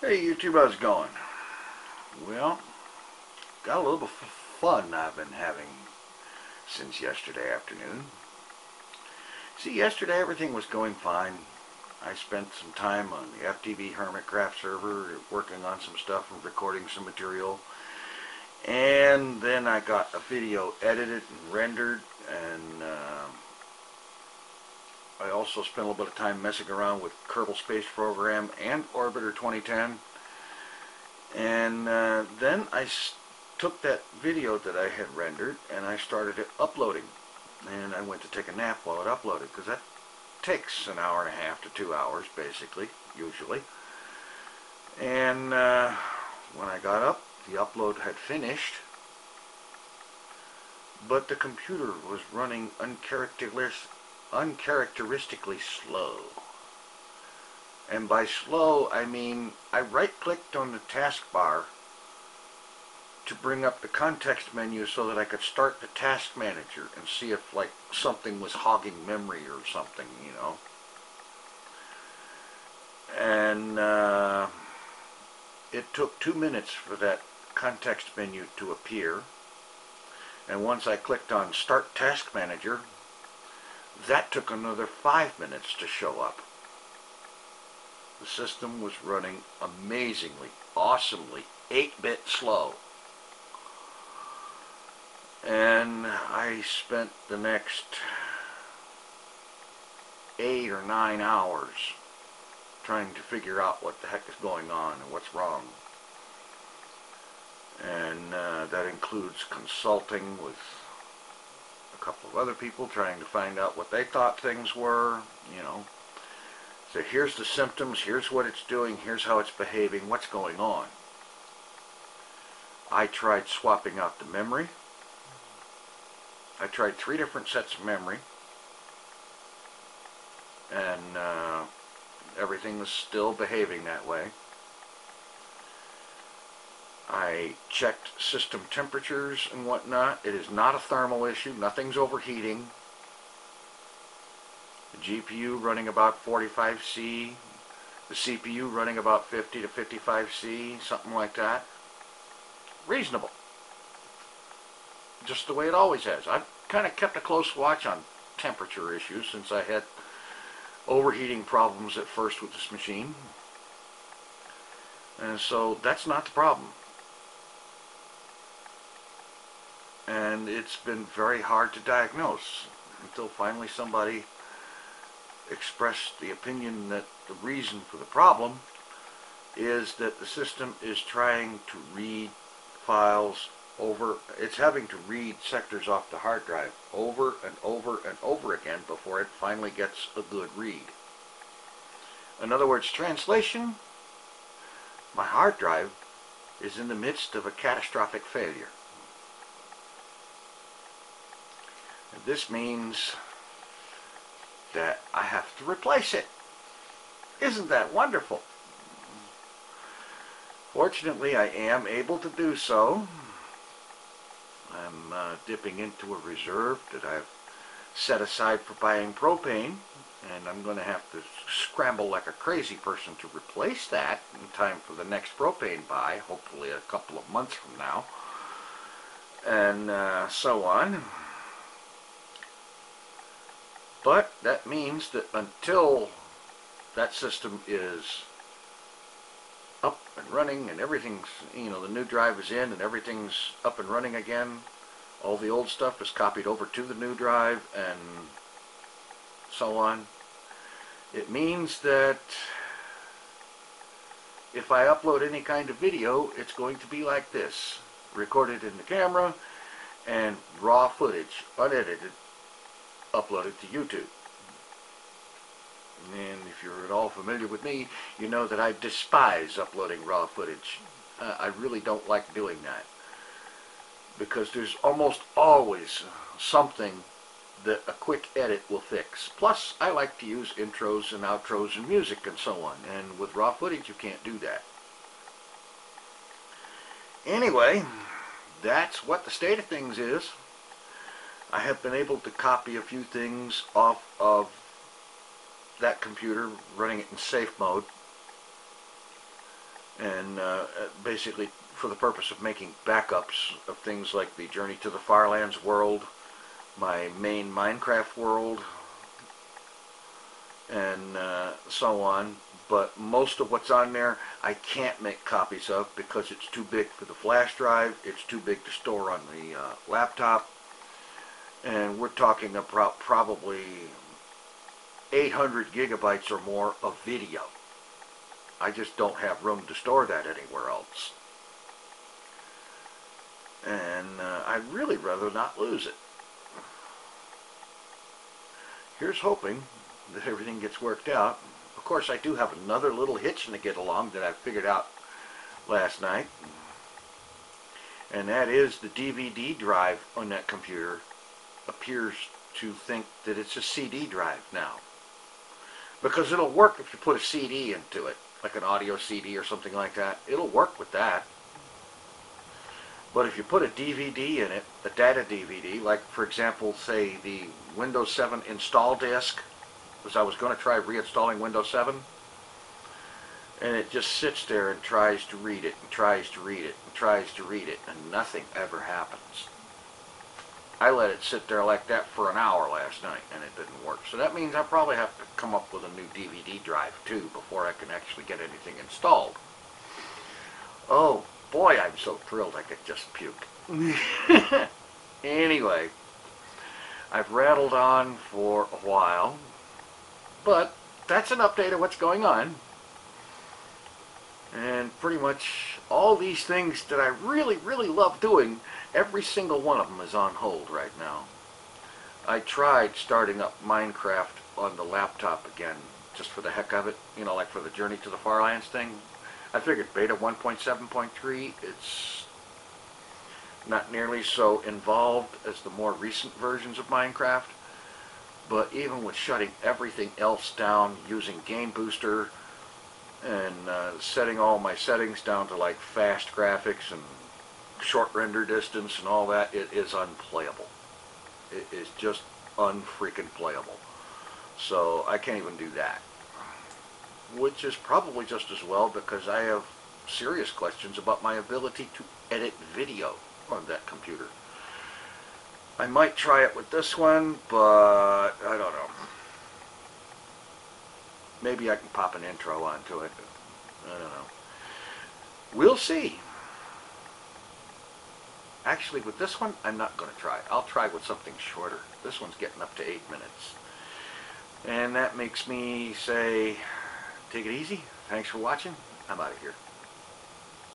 Hey YouTube, how's it going? Well, got a little bit of fun I've been having since yesterday afternoon. See, yesterday everything was going fine. I spent some time on the FTV Hermitcraft server working on some stuff and recording some material. And then I got a video edited and rendered, and I also spent a little bit of time messing around with Kerbal Space Program and Orbiter 2010. And then I took that video that I had rendered and I started it uploading. And I went to take a nap while it uploaded, because that takes an hour and a half to 2 hours, basically, usually. And when I got up, the upload had finished, but the computer was running uncharacteristically slow. And by slow, I mean I right-clicked on the taskbar to bring up the context menu so that I could start the task manager and see if like something was hogging memory or something, you know. And it took 2 minutes for that context menu to appear. And once I clicked on Start Task Manager, that took another 5 minutes to show up. The system was running amazingly, awesomely, 8-bit slow. And I spent the next 8 or 9 hours trying to figure out what the heck is going on and what's wrong. And that includes consulting with a couple of other people, trying to find out what they thought things were, you know. So here's the symptoms, here's what it's doing, here's how it's behaving, what's going on. I tried swapping out the memory. I tried 3 different sets of memory, and everything was still behaving that way. I checked system temperatures and whatnot. It is not a thermal issue, nothing's overheating. The GPU running about 45 C, the CPU running about 50 to 55 C, something like that. Reasonable. Just the way it always has. I've kind of kept a close watch on temperature issues since I had overheating problems at first with this machine. And so that's not the problem. And it's been very hard to diagnose until finally somebody expressed the opinion that the reason for the problem is that the system is trying to read files over, it's having to read sectors off the hard drive over and over and over again before it finally gets a good read. In other words, translation, my hard drive is in the midst of a catastrophic failure. And this means that I have to replace it. Isn't that wonderful? Fortunately, I am able to do so. I'm dipping into a reserve that I've set aside for buying propane, and I'm going to have to scramble like a crazy person to replace that in time for the next propane buy, hopefully a couple of months from now, and so on. But that means that until that system is up and running and everything's, you know, the new drive is in and everything's up and running again, all the old stuff is copied over to the new drive and so on, it means that if I upload any kind of video, it's going to be like this, recorded in the camera and raw footage, unedited, uploaded to YouTube. And if you're at all familiar with me, you know that I despise uploading raw footage. I really don't like doing that, because there's almost always something that a quick edit will fix. Plus, I like to use intros and outros and music and so on, and with raw footage you can't do that. Anyway, that's what the state of things is. I have been able to copy a few things off of that computer, running it in safe mode, and basically for the purpose of making backups of things like the Journey to the Farlands world, my main Minecraft world, and so on. But most of what's on there I can't make copies of because it's too big for the flash drive, it's too big to store on the laptop, and we're talking about probably 800 gigabytes or more of video. I just don't have room to store that anywhere else. And I'd really rather not lose it. Here's hoping that everything gets worked out. Of course, I do have another little hitch to get along that I figured out last night. And that is the DVD drive on that computer appears to think that it's a CD drive now. Because it'll work if you put a CD into it, like an audio CD or something like that. It'll work with that. But if you put a DVD in it, a data DVD, like for example, say the Windows 7 install disk, because I was going to try reinstalling Windows 7, and it just sits there and tries to read it, and tries to read it, and tries to read it, and nothing ever happens. I let it sit there like that for an hour last night, and it didn't work. So that means I probably have to come up with a new DVD drive, too, before I can actually get anything installed. Oh, boy, I'm so thrilled I could just puke. Anyway, I've rattled on for a while, but that's an update of what's going on. And pretty much all these things that I really, really love doing, every single one of them is on hold right now. I tried starting up Minecraft on the laptop again, just for the heck of it, you know, like for the Journey to the Farlands thing. I figured beta 1.7.3, it's not nearly so involved as the more recent versions of Minecraft, but even with shutting everything else down, using Game Booster, and setting all my settings down to like fast graphics and short render distance and all that, it is unplayable. It is just unfreaking playable. So I can't even do that. Which is probably just as well, because I have serious questions about my ability to edit video on that computer. I might try it with this one, but I don't know. Maybe I can pop an intro onto it. I don't know. We'll see. Actually, with this one, I'm not going to try. I'll try with something shorter. This one's getting up to 8 minutes. And that makes me say, take it easy. Thanks for watching. I'm out of here.